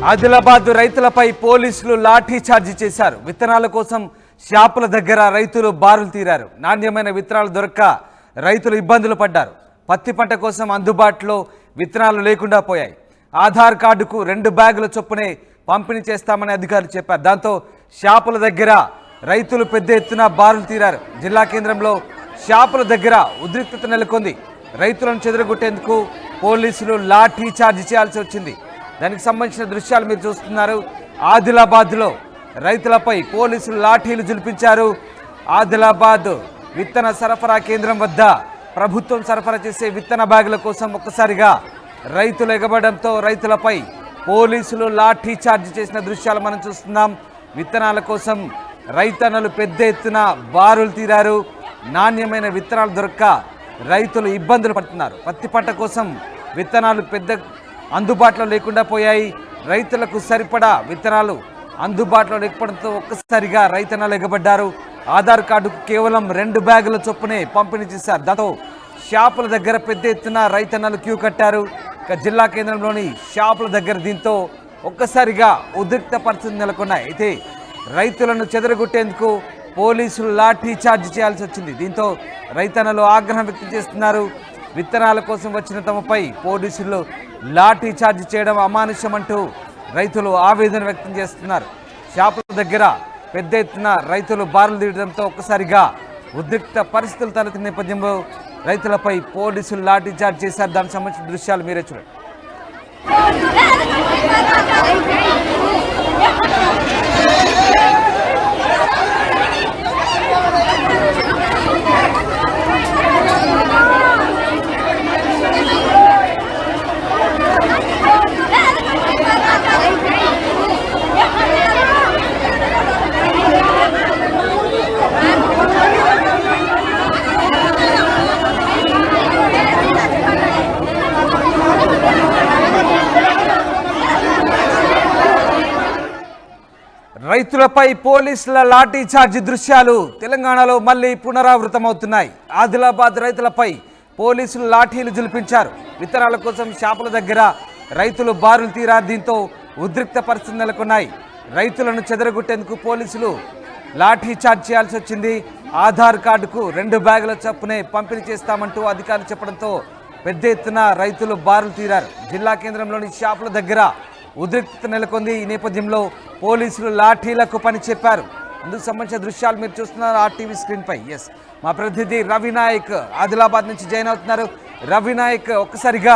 ఆదిలాబాద్ రైతులపై పోలీసులు లాఠీ చార్జీ చేశారు. విత్తనాల కోసం షాపుల దగ్గర రైతులు బారులు తీరారు. నాణ్యమైన విత్తనాలు దొరక్క రైతులు ఇబ్బందులు పడ్డారు. పత్తి పంట కోసం అందుబాటులో విత్తనాలు లేకుండా పోయాయి. ఆధార్ కార్డుకు 2 బ్యాగుల చొప్పునే పంపిణీ చేస్తామని అధికారులు చెప్పారు. దాంతో షాపుల దగ్గర రైతులు పెద్ద ఎత్తున బారులు తీరారు. జిల్లా కేంద్రంలో షాపుల దగ్గర ఉద్రిక్తత నెలకొంది. రైతులను చెదరగొట్టేందుకు పోలీసులు లాఠీ చార్జీ చేయాల్సి వచ్చింది. దానికి సంబంధించిన దృశ్యాలు మీరు చూస్తున్నారు. ఆదిలాబాద్లో రైతులపై పోలీసులు లాఠీలు జులిపించారు. ఆదిలాబాద్ విత్తన సరఫరా కేంద్రం వద్ద ప్రభుత్వం సరఫరా చేసే విత్తన బ్యాగుల కోసం ఒక్కసారిగా రైతులు ఎగబడంతో రైతులపై పోలీసులు లాఠీ చార్జీ చేసిన దృశ్యాలు మనం చూస్తున్నాం. విత్తనాల కోసం రైతన్నలు పెద్ద ఎత్తున బారులు తీరారు. నాణ్యమైన విత్తనాలు దొరక్క రైతులు ఇబ్బందులు పడుతున్నారు. పత్తి పంట కోసం విత్తనాలు అందుబాటులో లేకుండా పోయాయి. రైతులకు సరిపడా విత్తనాలు అందుబాటులో లేకపోవడంతో ఒక్కసారిగా రైతన్నలు ఎగబడ్డారు. ఆధార్ కార్డుకు కేవలం 2 బ్యాగుల చొప్పునే పంపిణీ చేశారు. దాంతో షాపుల దగ్గర పెద్ద ఎత్తున రైతన్నలు క్యూ కట్టారు. జిల్లా కేంద్రంలోని షాపుల దగ్గర దీంతో ఒక్కసారిగా ఉద్రిక్త పరిస్థితులు నెలకొన్నాయి. అయితే రైతులను చెదరగొట్టేందుకు పోలీసులు లాఠీ చార్జ్ చేయాల్సి వచ్చింది. దీంతో రైతన్నలు ఆగ్రహం వ్యక్తం చేస్తున్నారు. విత్తనాల కోసం వచ్చిన తమపై పోలీసులు లాఠీ చార్జ్ చేయడం అమానుష్యమంటూ రైతులు ఆవేదన వ్యక్తం చేస్తున్నారు. షాపుల దగ్గర పెద్ద ఎత్తున రైతులు బారులు తీయడంతో ఒక్కసారిగా ఉద్రిక్త పరిస్థితులు తలెత్తిన నేపథ్యంలో రైతులపై పోలీసులు లాఠీ చార్జ్ చేశారు. దానికి సంబంధించిన దృశ్యాలు మీరే చూడండి. రైతులపై పోలీసుల లాఠీ చార్జీ దృశ్యాలు తెలంగాణలో మళ్లీ పునరావృతమవుతున్నాయి. ఆదిలాబాద్ రైతులపై పోలీసులు లాఠీలు జులిపించారు. విత్తనాల కోసం షాపుల దగ్గర రైతులు బారులు తీరారు. దీంతో ఉద్రిక్త పరిస్థితులు నెలకొన్నాయి. రైతులను చెదరగొట్టేందుకు పోలీసులు లాఠీ చార్జ్ చేయాల్సి వచ్చింది. ఆధార్ కార్డుకు 2 బ్యాగుల చొప్పునే పంపిణీ చేస్తామంటూ అధికారులు చెప్పడంతో పెద్ద ఎత్తున రైతులు బారులు తీరారు. జిల్లా కేంద్రంలోని షాపుల దగ్గర ఉద్రిక్తత నెలకొంది. ఈ నేపథ్యంలో పోలీసులు లాఠీలకు పని చెప్పారు. అందుకు సంబంధించిన దృశ్యాలు మీరు చూస్తున్నారు ఆర్టీవీ స్క్రీన్ పై. మా ప్రతినిధి రవినాయక్ ఆదిలాబాద్ నుంచి జాయిన్ అవుతున్నారు. రవినాయక్, ఒక్కసారిగా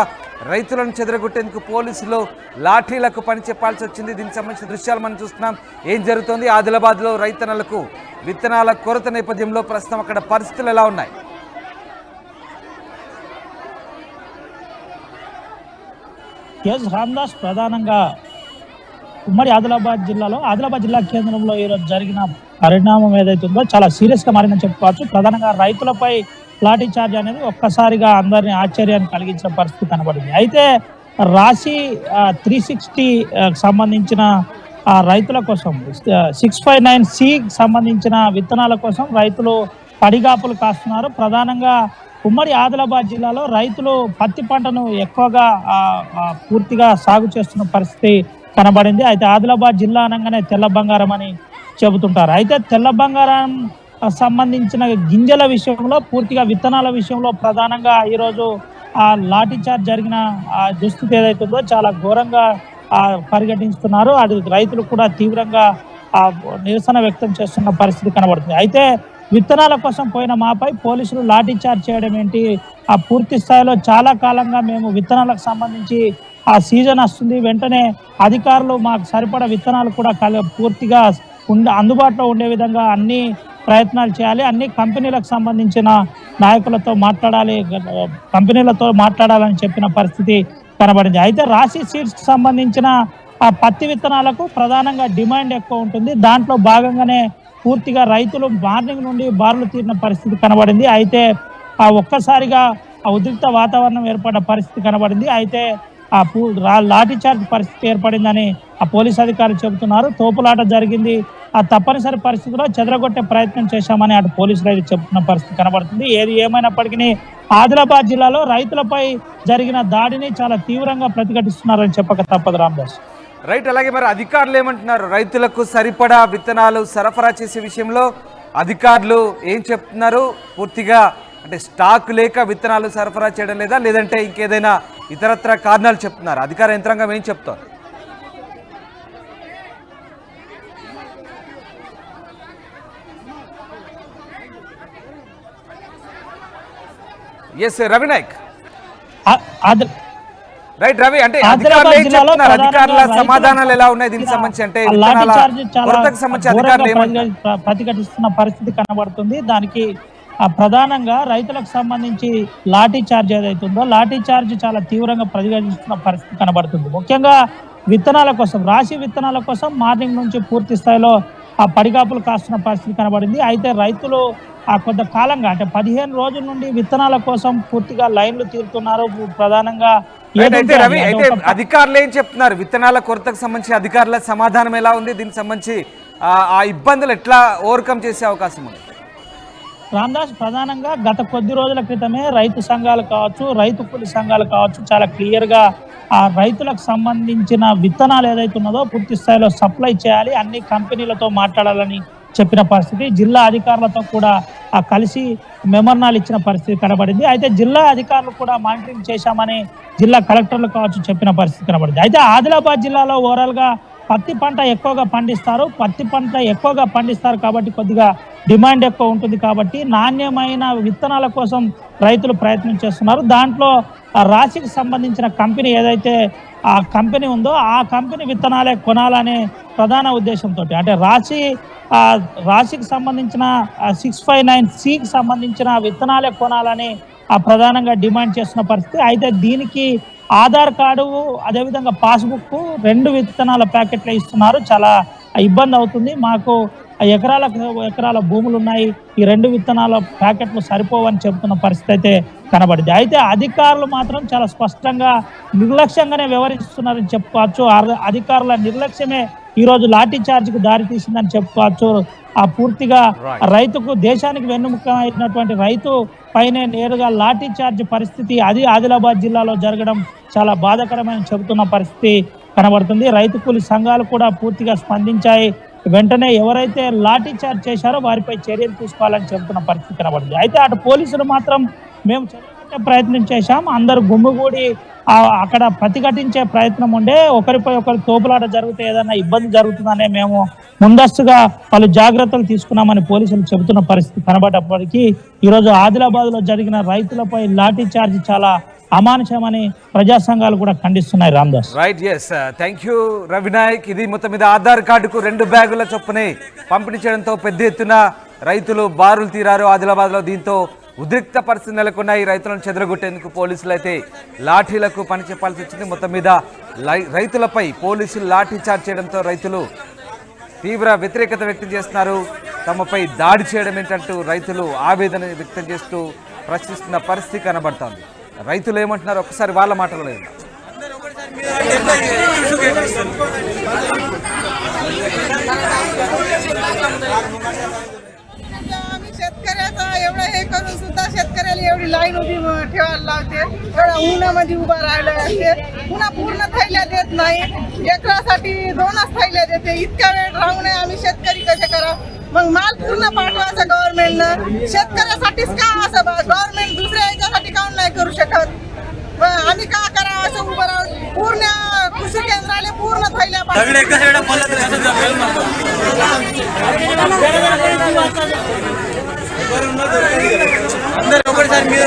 రైతులను చెదరగొట్టేందుకు పోలీసులు లాఠీలకు పని చెప్పాల్సి వచ్చింది. దీనికి సంబంధించిన దృశ్యాలు మనం చూస్తున్నాం. ఏం జరుగుతోంది? ఆదిలాబాద్లో రైతన్నలకు విత్తనాల కొరత నేపథ్యంలో ప్రస్తుతం అక్కడ పరిస్థితులు ఎలా ఉన్నాయి? రామదాస్, ప్రధానంగా ఉమ్మడి ఆదిలాబాద్ జిల్లా కేంద్రంలో ఈరోజు జరిగిన పరిణామం ఏదైతే ఉందో చాలా సీరియస్గా మారిందని చెప్పుకోవచ్చు. ప్రధానంగా రైతులపై లాఠీ చార్జ్ అనేది ఒక్కసారిగా అందరినీ ఆశ్చర్యాన్ని కలిగించిన పరిస్థితి కనబడింది. అయితే రాశి 360 సంబంధించిన రైతుల కోసం 659C సంబంధించిన విత్తనాల కోసం రైతులు పడిగాపులు కాస్తున్నారు. ప్రధానంగా ఉమ్మడి ఆదిలాబాద్ జిల్లాలో రైతులు పత్తి పంటను ఎక్కువగా పూర్తిగా సాగు చేస్తున్న పరిస్థితి కనబడింది. అయితే ఆదిలాబాద్ జిల్లా అనగానే తెల్ల బంగారం అని చెబుతుంటారు. అయితే తెల్ల బంగారం సంబంధించిన గింజల విషయంలో, పూర్తిగా విత్తనాల విషయంలో ప్రధానంగా ఈరోజు లాఠీ చార్జ్ జరిగిన దుస్థితి ఏదైతే ఉందో చాలా ఘోరంగా పరిగణిస్తున్నారు. అది రైతులు కూడా తీవ్రంగా నిరసన వ్యక్తం చేస్తున్న పరిస్థితి కనబడుతుంది. అయితే విత్తనాల కోసం పోయిన మాపై పోలీసులు లాఠీ చార్జ్ చేయడం ఏంటి? పూర్తి స్థాయిలో చాలా కాలంగా మేము విత్తనాలకు సంబంధించి సీజన్ వస్తుంది, వెంటనే అధికారులు మాకు సరిపడా విత్తనాలు కూడా పూర్తిగా అందుబాటులో ఉండే విధంగా అన్ని ప్రయత్నాలు చేయాలి, అన్ని కంపెనీలకు సంబంధించిన నాయకులతో మాట్లాడాలని చెప్పిన పరిస్థితి కనబడింది. అయితే రాశి సీడ్స్కి సంబంధించిన పత్తి విత్తనాలకు ప్రధానంగా డిమాండ్ ఎక్కువ ఉంటుంది. దాంట్లో భాగంగానే పూర్తిగా రైతులు మార్నింగ్ నుండి బారులు తీరిన పరిస్థితి కనబడింది. అయితే ఒక్కసారిగా ఉద్రిక్త వాతావరణం ఏర్పడిన పరిస్థితి కనబడింది. అయితే లాఠీ చార్జ్ పరిస్థితి ఏర్పడిందని పోలీసు అధికారులు చెబుతున్నారు. తోపులాట జరిగింది. తప్పనిసరి పరిస్థితిలో చెదరగొట్టే ప్రయత్నం చేశామని అటు పోలీసులు అయితే చెబుతున్న పరిస్థితి కనబడుతుంది. ఏది ఏమైనప్పటికీ ఆదిలాబాద్ జిల్లాలో రైతులపై జరిగిన దాడిని చాలా తీవ్రంగా ప్రతిఘటిస్తున్నారని చెప్పక తప్పదు రామదాస్. రైట్. అలాగే మరి అధికారులు ఏమంటున్నారు? రైతులకు సరిపడా విత్తనాలు సరఫరా చేసే విషయంలో అధికారులు ఏం చెప్తున్నారు? పూర్తిగా అంటే స్టాక్ లేక విత్తనాలు సరఫరా చేయడం లేదా, లేదంటే ఇంకేదైనా ఇతరత్ర కారణాలు చెప్తున్నారు? అధికార యంత్రాంగం ఏం చెప్తారు? ఎస్ రవినాయక్. రైట్ రవి, అంటే అధికారులు ఏం చెప్తున్నారు? అధికారుల సమాధానాలు ఎలా ఉన్నాయి దీనికి సంబంధించి? అంటే విత్తనాల కొరతకు సంబంధించి అధికారులు ఏమంటారు? ప్రతిఘటిస్తున్న పరిస్థితి కనబడుతుంది. దానికి ప్రధానంగా రైతులకు సంబంధించి లాఠీ చార్జ్ ఏదైతుందో లాఠీ చార్జ్ చాలా తీవ్రంగా ప్రతిఘటిస్తున్న పరిస్థితి కనబడుతుంది. ముఖ్యంగా విత్తనాల కోసం, రాశి విత్తనాల కోసం మార్నింగ్ నుంచి పూర్తి స్థాయిలో ఆ పడిగాపులు కాస్తున్న పరిస్థితి కనబడింది. అయితే రైతులు కొంతకాలంగా అంటే 15 రోజుల నుండి విత్తనాల కోసం పూర్తిగా లైన్లు తీరుతున్నారు. ప్రధానంగా రవి, అయితే అధికారులు ఏం చెప్తున్నారు? విత్తనాల కొరతకు సంబంధించి అధికారుల సమాధానం ఎలా ఉంది? దీనికి సంబంధించి ఆ ఇబ్బందులు ఎట్లా ఓవర్కమ్ చేసే అవకాశం ఉంది? రామ్దాస్, ప్రధానంగా గత కొద్ది రోజుల క్రితమే రైతు సంఘాలు కావచ్చు, రైతు కూలి సంఘాలు కావచ్చు, చాలా క్లియర్గా ఆ రైతులకు సంబంధించిన విత్తనాలు ఏదైతే ఉన్నదో పూర్తి స్థాయిలో సప్లై చేయాలి, అన్ని కంపెనీలతో మాట్లాడాలని చెప్పిన పరిస్థితి, జిల్లా అధికారులతో కూడా కలిసి మెమర్నాలు ఇచ్చిన పరిస్థితి కనబడింది. అయితే జిల్లా అధికారులు కూడా మానిటరింగ్ చేశామని జిల్లా కలెక్టర్లు కావచ్చు చెప్పిన పరిస్థితి కనబడింది. అయితే ఆదిలాబాద్ జిల్లాలో ఓవరాల్గా పత్తి పంట ఎక్కువగా పండిస్తారు కాబట్టి కొద్దిగా డిమాండ్ ఎక్కువ ఉంటుంది కాబట్టి నాణ్యమైన విత్తనాల కోసం రైతులు ప్రయత్నం చేస్తున్నారు. దాంట్లో రాశికి సంబంధించిన కంపెనీ ఏదైతే ఆ కంపెనీ ఉందో ఆ కంపెనీ విత్తనాలే కొనాలనే ప్రధాన ఉద్దేశంతో, అంటే రాశికి సంబంధించిన 659Cకి సంబంధించిన విత్తనాలే కొనాలని ప్రధానంగా డిమాండ్ చేస్తున్న పరిస్థితి. అయితే దీనికి ఆధార్ కార్డు, అదేవిధంగా పాస్బుక్, 2 విత్తనాల ప్యాకెట్లు ఇస్తున్నారు. చాలా ఇబ్బంది అవుతుంది, మాకు ఎకరాల భూములు ఉన్నాయి, ఈ 2 విత్తనాల ప్యాకెట్లు సరిపోవని చెబుతున్న పరిస్థితి అయితే కనబడింది. అయితే అధికారులు మాత్రం చాలా స్పష్టంగా నిర్లక్ష్యంగానే వ్యవహరిస్తున్నారని చెప్పుకోవచ్చు. అధికారుల నిర్లక్ష్యమే ఈరోజు లాఠీ చార్జ్కి దారి తీసిందని చెప్పుకోవచ్చు. పూర్తిగా రైతుకు, దేశానికి వెన్నుముక అయినటువంటి రైతు పైనే నేరుగా లాఠీ చార్జ్ పరిస్థితి ఆదిలాబాద్ జిల్లాలో జరగడం చాలా బాధాకరమైన చెబుతున్న పరిస్థితి కనబడుతుంది. రైతు కూలి సంఘాలు కూడా పూర్తిగా స్పందించాయి. వెంటనే ఎవరైతే లాఠీ చార్జ్ చేశారో వారిపై చర్యలు తీసుకోవాలని చెబుతున్న పరిస్థితి కనబడింది. అయితే అటు పోలీసులు మాత్రం మేము చర్యలు ప్రయత్నం చేశాం, అందరూ గుమ్మిగూడి అక్కడ ప్రతిఘటించే ప్రయత్నం ఉండే, ఒకరిపై ఒకరు తోపులాట జరిగితే ఏదైనా ఇబ్బంది జరుగుతుందనే మేము ముందస్తుగా పలు జాగ్రత్తలు తీసుకున్నామని పోలీసులు చెబుతున్న పరిస్థితి కనబడేప్పటికీ ఈరోజు ఆదిలాబాద్లో జరిగిన రైతులపై లాఠీ చార్జ్ చాలా అమానుషమని ప్రజా సంఘాలు కూడా ఖండిస్తున్నాయి. Ramdas. Right, yes, thank you Ravinayak. ఇది మొత్తం మీద ఆధార్ కార్డుకు 2 బ్యాగుల చొప్పునే పంపిణీ చేయడంతో పెద్ద ఎత్తున రైతులు బారులు తీరారు ఆదిలాబాద్లో. దీంతో ఉద్రిక్త పరిస్థితి నెలకొన్నాయి. రైతులను చెదరగొట్టేందుకు పోలీసులు అయితే లాఠీలకు పని చెప్పాల్సి వచ్చింది. మొత్తం మీద రైతులపై పోలీసులు లాఠీ చార్జ్ చేయడంతో రైతులు తీవ్ర వ్యతిరేకత వ్యక్తం చేస్తున్నారు. తమపై దాడి చేయడం ఏంటంటూ రైతులు ఆవేదన వ్యక్తం చేస్తూ ప్రశ్నిస్తున్న పరిస్థితి కనబడుతోంది. రైతులు ఏమంటున్నారు ఒకసారి వాళ్ళ మాటలు లేదు. शेतकऱ्याचा एवढं हे करून सुद्धा शेतकऱ्याला एवढी लाईन उभी ठेवायला लावते, एवढ्या उन्हामध्ये उभा राहायला लागते, पुन्हा पूर्ण थैल्या देत नाही, एकरासाठी 2च थैल्या देते. इतका वेळ राहून आम्ही शेतकरी कसे करा? मग माल पूर्ण पाठवायचा गव्हर्नमेंटनं. शेतकऱ्यासाठीच का असं गव्हर्नमेंट दुसऱ्या याच्यासाठी काऊन नाही करू शकत? आम्ही का करावं असं उभं राहून? पूर्ण कृषी केंद्राला पूर्ण थैल्या అందరూ ఒకటిసారి మీరు